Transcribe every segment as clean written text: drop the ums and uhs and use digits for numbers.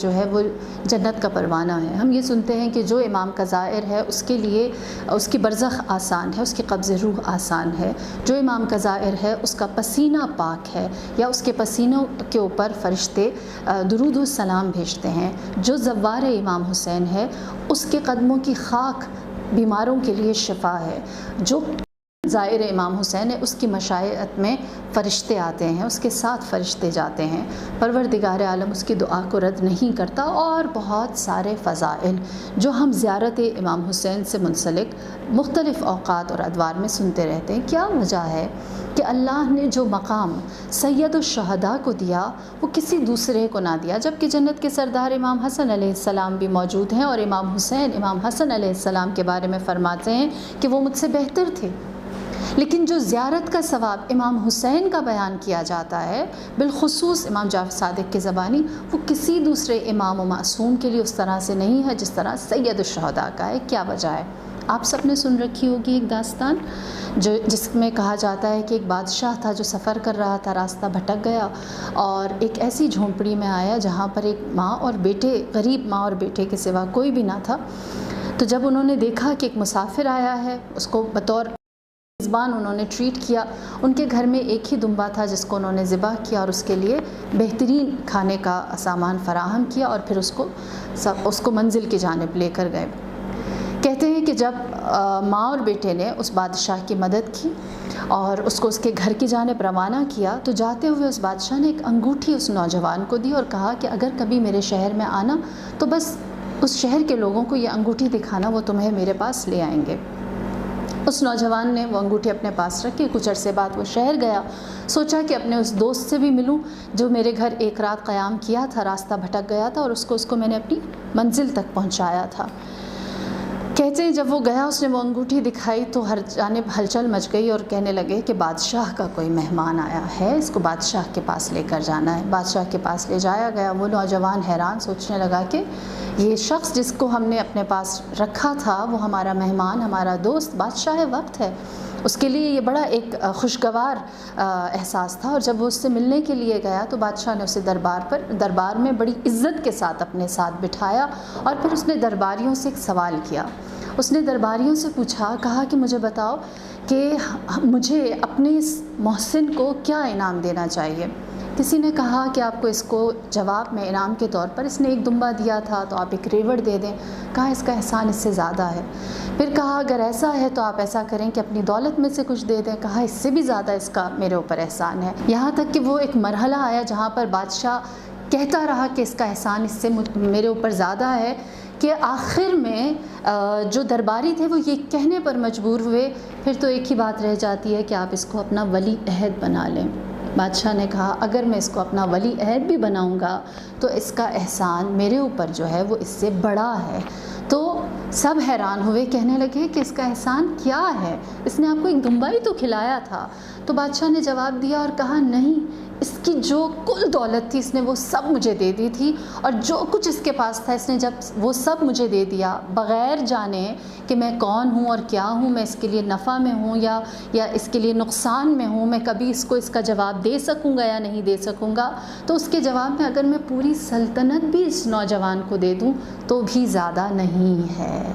جو ہے وہ جنت کا پروانہ ہے۔ ہم یہ سنتے ہیں کہ جو امام کا زائر ہے اس کے لیے اس کی برزخ آسان ہے، اس کی قبض روح آسان ہے۔ جو امام کا زائر ہے اس کا پسینہ پاک ہے، یا اس کے پسینوں کے اوپر فرشتے درود و سلام بھیجتے ہیں۔ جو زوار امام حسین ہے اس کے قدموں کی خاک بیماروں کے لیے شفا ہے۔ جو زائر امام حسین ہے اس کی مشیت میں فرشتے آتے ہیں، اس کے ساتھ فرشتے جاتے ہیں، پروردگار عالم اس کی دعا کو رد نہیں کرتا، اور بہت سارے فضائل جو ہم زیارت امام حسین سے منسلک مختلف اوقات اور ادوار میں سنتے رہتے ہیں۔ کیا وجہ ہے کہ اللہ نے جو مقام سید الشہداء کو دیا وہ کسی دوسرے کو نہ دیا، جبکہ جنت کے سردار امام حسن علیہ السلام بھی موجود ہیں، اور امام حسین امام حسن علیہ السلام کے بارے میں فرماتے ہیں کہ وہ مجھ سے بہتر تھے۔ لیکن جو زیارت کا ثواب امام حسین کا بیان کیا جاتا ہے، بالخصوص امام جعفر صادق کی زبانی، وہ کسی دوسرے امام و معصوم کے لیے اس طرح سے نہیں ہے جس طرح سید الشہداء کا ہے۔ کیا وجہ ہے؟ آپ سب نے سن رکھی ہوگی ایک داستان جس میں کہا جاتا ہے کہ ایک بادشاہ تھا جو سفر کر رہا تھا، راستہ بھٹک گیا اور ایک ایسی جھونپڑی میں آیا جہاں پر ایک ماں اور بیٹے، غریب ماں اور بیٹے کے سوا کوئی بھی نہ تھا۔ تو جب انہوں نے دیکھا کہ ایک مسافر آیا ہے، اس کو بطور میزبان انہوں نے ٹریٹ کیا۔ ان کے گھر میں ایک ہی دمبا تھا جس کو انہوں نے ذبح کیا اور اس کے لیے بہترین کھانے کا سامان فراہم کیا، اور پھر اس کو منزل کی جانب لے کر گئے۔ کہتے ہیں کہ جب ماں اور بیٹے نے اس بادشاہ کی مدد کی اور اس کو اس کے گھر کی جانب روانہ کیا، تو جاتے ہوئے اس بادشاہ نے ایک انگوٹھی اس نوجوان کو دی اور کہا کہ اگر کبھی میرے شہر میں آنا تو بس اس شہر کے لوگوں کو یہ انگوٹھی دکھانا، وہ تمہیں میرے پاس لے آئیں گے۔ اس نوجوان نے وہ انگوٹھی اپنے پاس رکھی، کچھ عرصے بعد وہ شہر گیا، سوچا کہ اپنے اس دوست سے بھی ملوں جو میرے گھر ایک رات قیام کیا تھا، راستہ بھٹک گیا تھا، اور اس کو میں نے اپنی منزل تک پہنچایا تھا۔ کہتے ہیں جب وہ گیا، اس نے وہ انگوٹھی دکھائی تو ہر جانب ہلچل مچ گئی، اور کہنے لگے کہ بادشاہ کا کوئی مہمان آیا ہے، اس کو بادشاہ کے پاس لے کر جانا ہے۔ بادشاہ کے پاس لے جایا گیا۔ وہ نوجوان حیران، سوچنے لگا کہ یہ شخص جس کو ہم نے اپنے پاس رکھا تھا وہ ہمارا مہمان، ہمارا دوست، بادشاہ وقت ہے۔ اس کے لیے یہ بڑا ایک خوشگوار احساس تھا، اور جب وہ اس سے ملنے کے لیے گیا تو بادشاہ نے اسے دربار میں بڑی عزت کے ساتھ اپنے ساتھ بٹھایا، اور پھر اس نے درباریوں سے ایک سوال کیا۔ اس نے درباریوں سے پوچھا، کہا کہ مجھے بتاؤ کہ مجھے اپنے اس محسن کو کیا انعام دینا چاہیے۔ کسی نے کہا کہ آپ کو اس کو جواب میں انعام کے طور پر اس نے ایک دمبا دیا تھا تو آپ ایک ریوڑ دے دیں۔ کہا اس کا احسان اس سے زیادہ ہے۔ پھر کہا اگر ایسا ہے تو آپ ایسا کریں کہ اپنی دولت میں سے کچھ دے دیں۔ کہا اس سے بھی زیادہ اس کا میرے اوپر احسان ہے۔ یہاں تک کہ وہ ایک مرحلہ آیا جہاں پر بادشاہ کہتا رہا کہ اس کا احسان اس سے میرے اوپر زیادہ ہے، کہ آخر میں جو درباری تھے وہ یہ کہنے پر مجبور ہوئے پھر تو ایک ہی بات رہ جاتی ہے کہ آپ اس کو اپنا ولی عہد بنا لیں۔ بادشاہ نے کہا اگر میں اس کو اپنا ولی عہد بھی بناؤں گا تو اس کا احسان میرے اوپر جو ہے وہ اس سے بڑا ہے۔ تو سب حیران ہوئے، کہنے لگے کہ اس کا احسان کیا ہے، اس نے آپ کو ایک دمبا ہی تو کھلایا تھا۔ تو بادشاہ نے جواب دیا اور کہا نہیں، اس کی جو کل دولت تھی اس نے وہ سب مجھے دے دی تھی، اور جو کچھ اس کے پاس تھا اس نے جب وہ سب مجھے دے دیا بغیر جانے کہ میں کون ہوں اور کیا ہوں، میں اس کے لیے نفع میں ہوں یا اس کے لیے نقصان میں ہوں، میں کبھی اس کو اس کا جواب دے سکوں گا یا نہیں دے سکوں گا۔ تو اس کے جواب میں اگر میں پوری سلطنت بھی اس نوجوان کو دے دوں تو بھی زیادہ نہیں ہے۔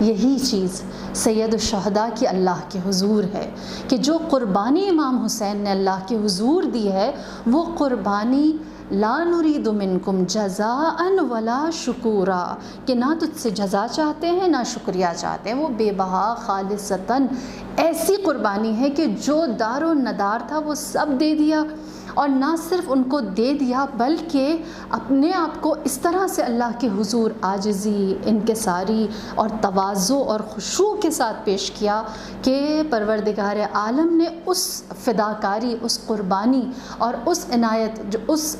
یہی چیز سید الشہداء کی اللہ کے حضور ہے کہ جو قربانی امام حسین نے اللہ کے حضور دی ہے، وہ قربانی لا نرید منکم جزاء ولا شکورا، کہ نہ تجھ سے جزا چاہتے ہیں نہ شکریہ چاہتے ہیں۔ وہ بے بہا خالصتاً ایسی قربانی ہے کہ جو دار و ندار تھا وہ سب دے دیا، اور نہ صرف ان کو دے دیا بلکہ اپنے آپ کو اس طرح سے اللہ کے حضور عاجزی، انکساری اور تواضع اور خشوع کے ساتھ پیش کیا کہ پروردگار عالم نے اس فداکاری، اس قربانی اور اس عنایت، جو اس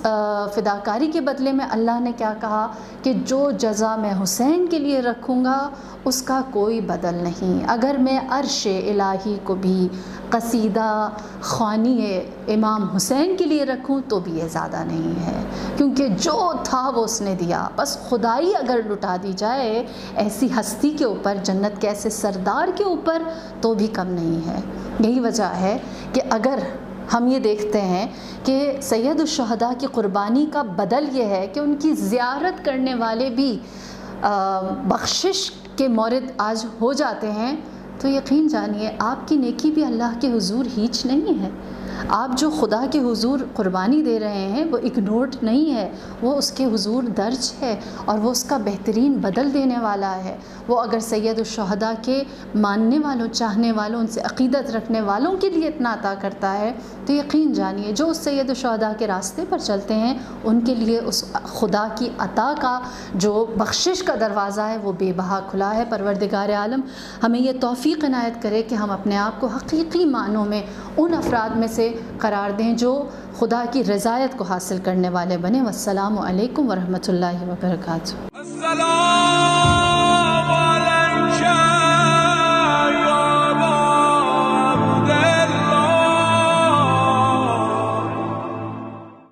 فداکاری کے بدلے میں اللہ نے کیا کہا کہ جو جزا میں حسین کے لیے رکھوں گا اس کا کوئی بدل نہیں۔ اگر میں عرش الہی کو بھی قصیدہ خوانی امام حسین کے لیے رکھوں تو بھی یہ زیادہ نہیں ہے، کیونکہ جو تھا وہ اس نے دیا۔ بس خدائی اگر لٹا دی جائے ایسی ہستی کے اوپر، جنت کے ایسے سردار کے اوپر، تو بھی کم نہیں ہے۔ یہی وجہ ہے کہ اگر ہم یہ دیکھتے ہیں کہ سید الشہداء کی قربانی کا بدل یہ ہے کہ ان کی زیارت کرنے والے بھی بخشش کے مورد آج ہو جاتے ہیں، تو یقین جانیے آپ کی نیکی بھی اللہ کے حضور ہیچ نہیں ہے۔ آپ جو خدا کے حضور قربانی دے رہے ہیں وہ اگنورڈ نہیں ہے، وہ اس کے حضور درج ہے اور وہ اس کا بہترین بدل دینے والا ہے۔ وہ اگر سید الشہداء کے ماننے والوں، چاہنے والوں، ان سے عقیدت رکھنے والوں کے لیے اتنا عطا کرتا ہے، تو یقین جانیے جو اس سید الشہداء کے راستے پر چلتے ہیں ان کے لیے اس خدا کی عطا کا جو بخشش کا دروازہ ہے وہ بے بہا کھلا ہے۔ پروردگار عالم ہمیں یہ توفیق عنایت کرے کہ ہم اپنے آپ کو حقیقی معنوں میں ان افراد میں سے قرار دیں جو خدا کی رضایت کو حاصل کرنے والے بنے۔ والسلام علیکم ورحمۃ اللہ وبرکاتہ۔